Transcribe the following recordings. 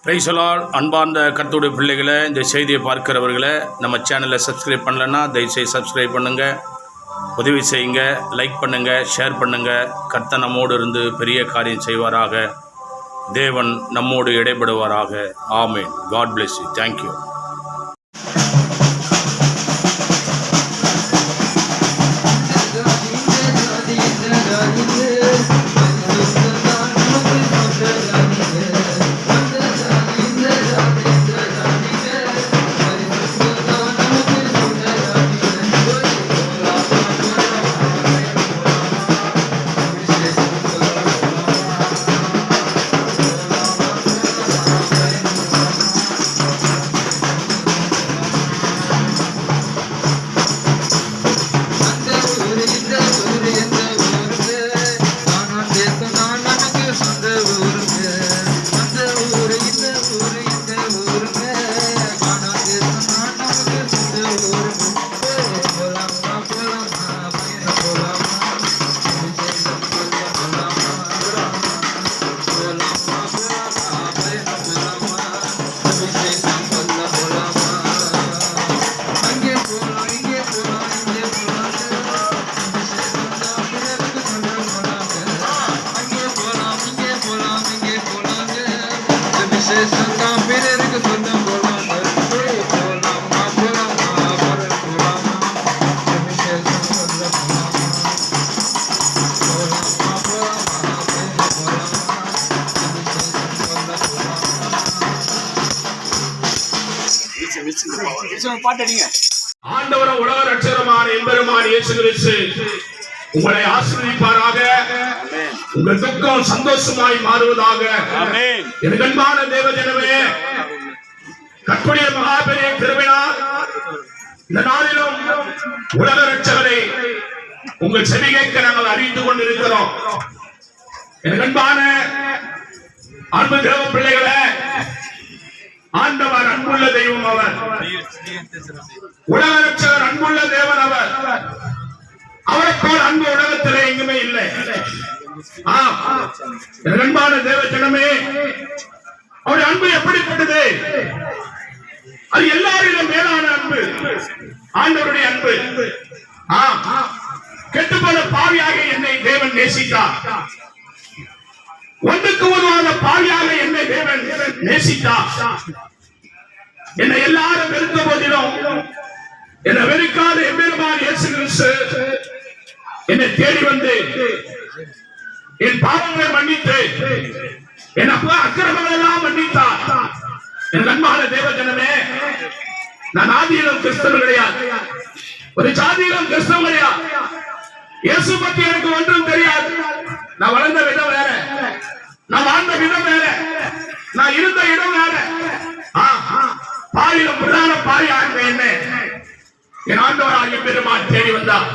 Praise the Lord. அன்பார்ந்த கர்த்தருடைய பிள்ளைகளை, இந்த செய்தியை பார்க்கிறவர்களை, நம்ம சேனலை சப்ஸ்கிரைப் பண்ணலைன்னா தயவுசெய்து சப்ஸ்கிரைப் பண்ணுங்கள், உதவி செய்யுங்க, லைக் பண்ணுங்கள், ஷேர் பண்ணுங்கள். கர்த்தர் நம்மோடு இருந்து பெரிய காரியம் செய்வாராக. தேவன் நம்மோடு இடைபடுவாராக. ஆமென். God bless you. தேங்க்யூ. ஆண்டவரும் உலக ரட்சகருமான எம்பெருமான் இயேசு கிறிஸ்து உங்களை ஆசீர்வதிப்பாராக. உங்கள் துக்கம் சந்தோஷமாய் மாறுவதாக. என் அன்பான தேவஜனமே, கர்த்தருடைய மகா பெரிய கிருபையால் இந்த நாளிலும் உலக ரட்சகரை உங்கள் செவி கேட்க நாங்கள் அறிந்து கொண்டிருக்கிறோம். என் அன்பான அன்பு தேவ பிள்ளைகளே, ஆண்டவர் அன்புள்ள தெய்வம் அவர். உலக ரட்சகர் அன்புள்ள தேவன் அவர். அவரை போல் அன்பு உலகத்திலே எங்குமே இல்லை. அன்பான தேவ ஜனமே, அவருடைய அன்பு எப்படிப்பட்டது? அது எல்லாரிலும் மேலான அன்பு, ஆண்டவருடைய அன்பு. கெட்டுப்போன பாவியாக என்னை தேவன் நேசித்தார். ஒன்றுக்கு உருவான பாவியாக என்னை தேவன் நேசித்தார். என்னை எல்லாரும் வெறுத்த போதிலும் என்னை வெறுக்காத எம்பெருமான் இயேசு கிறிஸ்து என்னை தேடி வந்து என் பாவங்களை மன்னித்து என் அக்கிரமங்கள் எல்லாம் மன்னித்தார். என் அன்பான தேவஜனமே, நான் ஆதியிலும் கிறிஸ்தவன் கிடையாது, ஒரு ஜாதியிலும் கிறிஸ்தவன் கிடையாது. இயேசு பற்றி எனக்கு ஒன்றும் தெரியாது. நான் வளர்ந்த விதம் வேற, நான் வாழ்ந்த விதம் வேற, நான் இருந்த இடம் வேற. பாயிலும் பிரதான பாயாக என்ன என் ஆண்டவராகிய பெருமான் தேடி வந்தார்.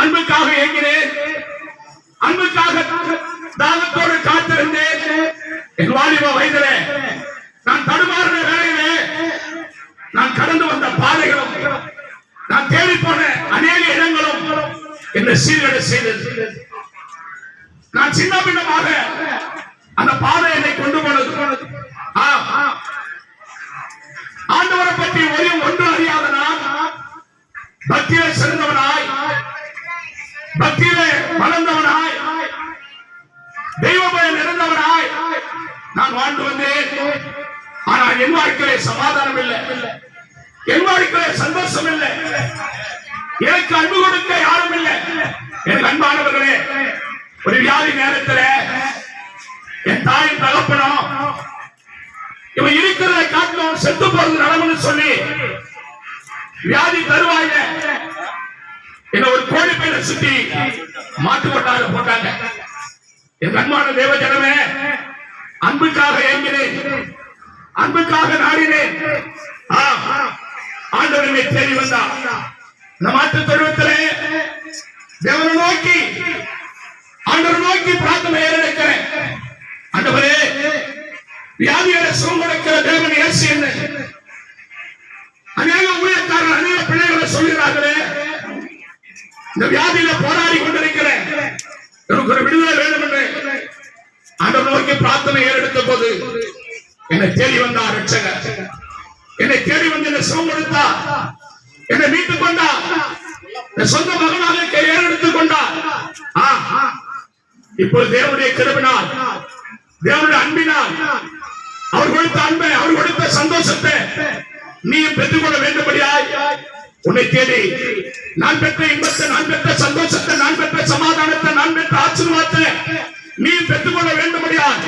அன்புக்காக ஏங்கினேன், அன்புக்காக தாகத்தோடு காத்திருந்தேன். என் வாலிப வயதிலே நான் தடுமாறின வேலையிலே நான் கடந்து வந்த பாதைகளும் நான் தேடி போன அநேக இடங்களும் என்னை சீர்கேடு செய்தது. நான் சின்ன பின்னமாக அந்த பாதை என்னை கொண்டு போனது. ஆண்டவரை பற்றி ஒன்று அறியாத நான் பக்தியிலே சிறந்தவனாய், பக்தியிலே வளர்ந்தவனாய், தெய்வ பயம் நிறைந்தவனாய் நான் வாழ்ந்து வந்தேன். ஆனால் என் வாழ்க்கையிலே சமாதானம் இல்லை, என் வாழ்க்கையிலே சந்தோஷம் இல்லை, எனக்கு அன்பு கொடுக்க யாரும் இல்லை. எனக்கு அன்பானவர்களே, ஒரு வியாதி நேரத்தில் என் தாயும் தகப்பனும் இவன் இருக்கிறதை காட்டிலும் செத்து போறது நடமுன்னு சொல்லி வியாதி தருவாங்க என்ன ஒரு கோழி பையில சுத்தி மாட்டு கொட்டாக போட்டாங்க. என் அன்பான தேவ ஜனமே, அன்புக்காக ஏங்கினேன், அன்புக்காக நாடினேன். ஆண்டவனை தேடி வந்தார். இந்த மாட்டு தொழுவத்திலே தேவனை நோக்கி, ஆண்டவரை நோக்கி பிரார்த்தனை ஏறெடுக்கிறேன். ஆண்டவரே, வியாதிகளை சுகம் கொடுக்கிற தேவன் இயேசு என்ன? அநேக ஊழியக்காரர்கள் அநேக பிள்ளைகளை சொல்கிறார்களே, இந்த வியாதியில போராடி கொண்டிருக்கிறேன், எனக்கு ஒரு விடுதலை வேண்டும் என்று ஆண்டவர் நோக்கி பிரார்த்தனை ஏறெடுத்த போது என்னை தேடி வந்தார் ரட்சகர். என்னை தேடி வந்து என்னை சுகம் கொடுத்தார், என்னை மீட்டுக் கொண்டார், என் சொந்த மகனாக ஏறெடுத்துக் கொண்டார். இப்போது தேவனுடைய கிருபையினால், தேவனுடைய அன்பினால், அவர் கொடுத்த அன்பை, அவர் கொடுத்த சந்தோஷத்தை நீ பெற்றுக்கொள்ள வேண்டும்படியாய் உன்னை தேடி நான் பெற்ற இன்பத்தை, நான் பெற்ற சந்தோஷத்தை, நான் பெற்ற சமாதானத்தை, நான் பெற்ற ஆசீர்வாதத்தை நீ பெற்றுக்கொள்ள வேண்டும்படியாய்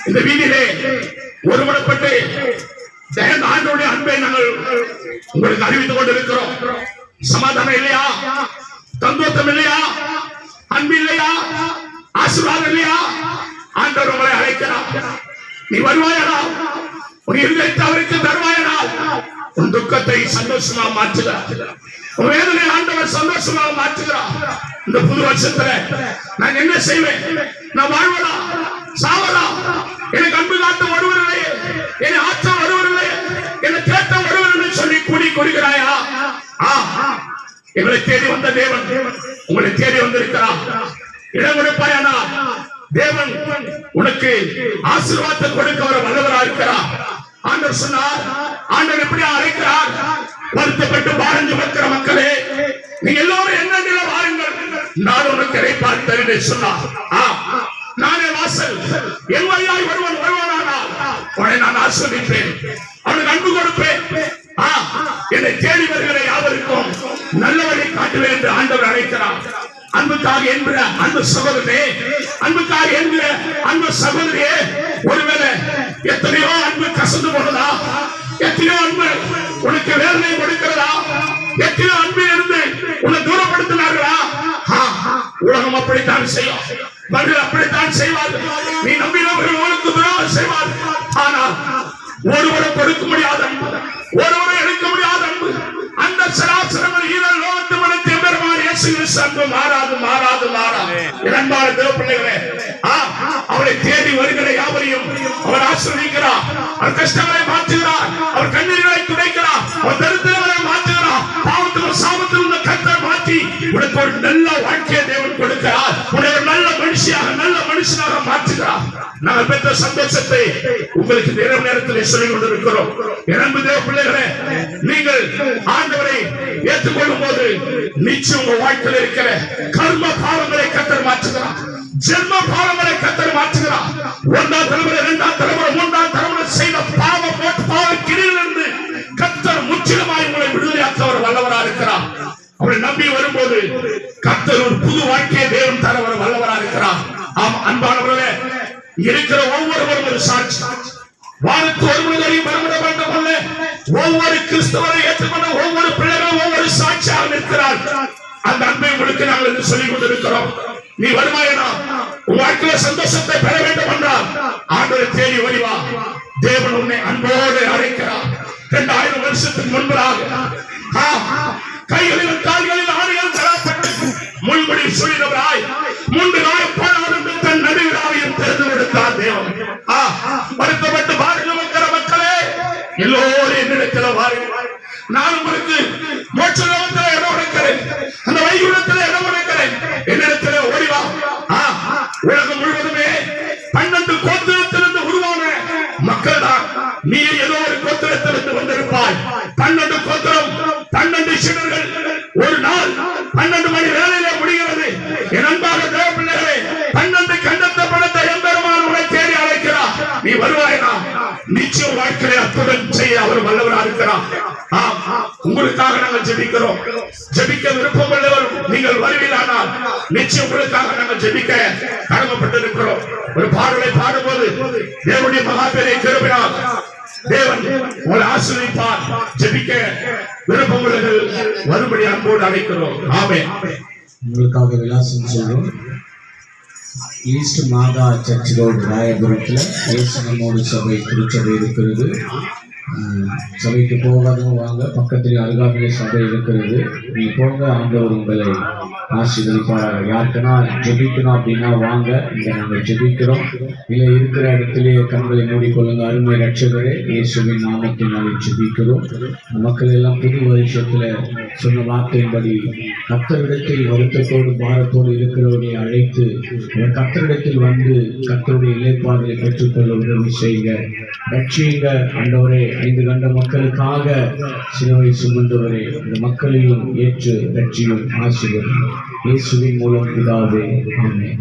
இந்த வீதியிலே ஒருமுறைப்பட்டு ஆண்டவருடைய அன்பை நாங்கள் உங்களுக்கு அறிவித்துக் கொண்டிருக்கிறோம். சமாதானம் இல்லையா? சந்தோஷம் இல்லையா? அன்பு இல்லையா? ஆசீர்வாதம் இல்லையா? ஆண்டவர் உங்களை அழைக்கிறார். நீ வருவாயடா, உன் இருதயத்தை அவருக்கு தருவாயடா. உன் துக்கத்தை சந்தோஷமா மாற்றுகிறார், உன் வேதனை ஆண்டவர் சந்தோஷமாக மாற்றுகிறார். இந்த புது வருஷத்துல நான் என்ன செய்வேன்? நான் வாழ்வதா சாவதா? எனக்கு அன்பு காட்ட ஒருவர் இல்லையே, என்னை ஆற்ற ஒருவர் இல்லையே, என்னை கேட்ட ஒருவர் இல்லை சொல்லி கூடி கொடுக்கிறாயா? எங்களை தேடி வந்த தேவன் உங்களை தேடி வந்திருக்கிறார். இடம் கொடுப்பாயானா தேவன் உனக்கு ஆசீர்வாதத்தை கொடுக்க வர வல்லவராக இருக்கிறார். ஆண்டவர் சொன்னார், ஆண்டவர் எப்படி அழைக்கிறார்? வருத்தப்பட்டு பாரஞ்சு வைக்கிற மக்களே, நீங்க எல்லாரும் என்ன வாருங்கள், நான் உனக்கு இறைப்பார் தருவேன் சொன்னார். நானே வாசல், என் வழியாய் வருவன் வருவானால் உன்னை நான் ஆசீர்வதிப்பேன், அவனுக்கு அன்பு கொடுப்பேன். என்னை தேடி வருகிற யாவருக்கும் நல்ல வழி காட்டுவேன் என்று ஆண்டவர் அழைக்கிறார். அன்புக்காக என்கிற அன்பு சகோதரனே, அன்புக்காக என்கிற அன்பு சகோதரியே, ஒருவேளை எத்தனையோ அன்பு கசந்து போனதா? எத்தனையோ அன்பு உனக்கு வேதனை கொடுக்கிறதா? எத்தனையோ அன்பு இருந்து உன்னை தூரப்படுத்தினார்களா? உலகம் அப்படித்தான் செய்யும், மனிதர் அப்படித்தான் செய்வார்கள். நீ நம்பினவர்கள் உனக்கு துரோகம் செய்வார்கள். ஆனால் ஒருவரை கொடுக்க முடியாத அன்பு, ஒருவரை எடுக்க முடியாத அன்பு, அந்த சராசரங்கள் ஈரல் லோகத்து மனத்தை அன்பு மாறாது மாறாது மாறாது. இரண்டாவது தேவ பிள்ளைகளே, அவரை தேடி வருகிற யாவரையும் அவர் ஆசீர்வதிக்கிறார். அவர் கஷ்டங்களை மாற்றுகிறார், அவர் கண்ணீர்களை துடைக்கிறார், அவர் தரித்திரங்களை மாற்றுகிறார். பாவத்திலும் சாபத்திலும் இந்த கர்த்தர் மாற்றி உனக்கு ஒரு நல்ல வாழ்க்கையை தேவன் கொடுக்கிறார். உன்னை ஒரு நல்ல மனுஷியாக, நல்ல மனுஷனாக மாற்றுகிறார். நாங்கள் பெற்ற சந்தோஷத்தை உங்களுக்கு நேரம் நேரத்தில் சொல்லிக் கொண்டிருக்கிறோம். இரண்டு தேவ பிள்ளைகளே, நீங்கள் ஆண்டவரை ஏற்றுக்கொள்ளும் போது நிச்சயம் உங்க வாழ்க்கையில் இருக்கிற கர்ம பாவங்களை கர்த்தர் மாற்றுகிறார், ஜென்ம பாவங்களை கர்த்தர் மாற்றுகிறார். ஒன்றாம் தலைமுறை, இரண்டாம் தலைமுறை, மூன்றாம் தலைமுறை செய்த பாவ கிரியிலிருந்து கர்த்தர் முற்றிலுமாய் உங்களை விடுதலையாக்க அவர் வல்லவராக இருக்கிறார். அவரை நம்பி வரும்போது கர்த்தர் ஒரு புது வாழ்க்கையை தேவன் தர அவர் வல்லவராக இருக்கிறார். ஆம் அன்பானவர்களே, இருக்கிற ஒவ்வொருவரும் ஒரு சாட்சி. வாரத்து ஒரு முறையும் மறுபட வேண்டும் அல்ல, ஒவ்வொரு கிறிஸ்தவரை ஏற்றுக்கொண்ட ஒவ்வொரு பிள்ளைகளும் ஒவ்வொரு சாட்சியாக நிற்கிறார். அந்த அன்பை உங்களுக்கு நாங்கள் சொல்லிக் கொண்டிருக்கிறோம். நீ வருவாயனா உன் வாழ்க்கையில சந்தோஷத்தை பெற வேண்டும் என்றால் ஆண்டவரை தேடி வருவா. தேவன் உன்னை அன்போடு அழைக்கிறார். 2000 வருஷத்துக்கு முன்பதாக கைகளிலும் கால்களில் ஆணைகள் தரப்பட்டு முள்முடி சொல்லினவராய் 3 நாள் போனாலும் தன் நடுவிழாவையும் திறந்து கொடுத்தார் தேவன். வருத்தப்பட்டு பாருங்கள் மக்களே, எல்லோரும் என்னிடத்தில் வாருங்கள், நான் உங்களுக்கு மோட்ச லோகத்தில் இடம் கொடுக்கிறேன், அந்த வைகுண்டத்தில் இடம் கொடுக்கிறேன், என்னிடத்தில் ஓடிவா. உலகம் முழுவதுமே 12 கோத்திரத்திலிருந்து உருவான மக்கள் தான். நீ ஏதோ ஒரு கோத்திரத்திலிருந்து வந்திருப்பாய். 12 கோத்திரம், 12 சீடர்கள். ஒரு நாள் 12 மணி வேலையில முடிகிறது. என் அன்பாக தேவ பிள்ளைகளே, 12 கண்டத்தை படத்தை எம்பெருமான் உன்னை தேடி அழைக்கிறார். நீ வருவாயனா நிச்சயம் வாழ்க்கையை அற்புதம் செய்ய அவர் வல்லவராக இருக்கிறார். உங்களுக்காக நாங்கள் ஜெபிக்கிறோம். ஜெபிக்க விருப்பம் உள்ளவர் நீங்கள் வருவீரானால் நிச்சயம் உங்களுக்காக நாங்கள் ஜெபிக்க கடமைப்பட்டிருக்கிறோம். ஒரு பாடலை பாடும்போது தேவனுடைய மகாபெரிய கிருபையால் தேவன் உங்களை ஆசீர்வதிப்பார். ஜெபிக்க விருப்பம் உள்ளவர்கள் வரும்படி அன்போடு அழைக்கிறோம். ஆமென். உங்களுக்காக விலாசம் சொல்றோம். ஈஸ்ட் மாதா சர்ச் ரோடு ராயபுரத்தில் இயேசு நம்மோடு சபை திருச்சபை இருக்கிறது. சபைக்கு போகாதவங்க வாங்க, பக்கத்தில் அருகாமையிலே சபை இருக்கிறது, நீங்க போங்க, ஆண்டவர் உங்களை ஆசீர்வதிப்பார். யாருக்குன்னா ஜெபிக்கணும் அப்படின்னா வாங்க, இங்க நாங்கள் ஜெபிக்கிறோம். இல்லை இருக்கிற இடத்திலேயே கண்களை மூடிக்கொள்ளுங்க. அருமை ரட்சகரே, இயேசுவின் நாமத்தினாலே ஜெபிக்கிறோம். மக்கள் எல்லாம் புது வருஷத்துல சொன்ன வார்த்தையின்படி கர்த்தரிடத்தில் வருத்தத்தோடு பாரத்தோடு இருக்கிறவர்களை அழைத்து கர்த்தரிடத்தில் வந்து கர்த்தருடைய இளைப்பாறுதலை பெற்றுக்கொள்ள உதவி செய்யுங்க. ரட்சியுங்க ஆண்டவரே. 5 கண்ட மக்களுக்காக சிலுவை சுமந்தவரே, இந்த மக்களையும் ஏற்று ரட்சியும் ஆசீர்வதியும். இயேசுவின் மூலம் பிதாவே, ஆமென்.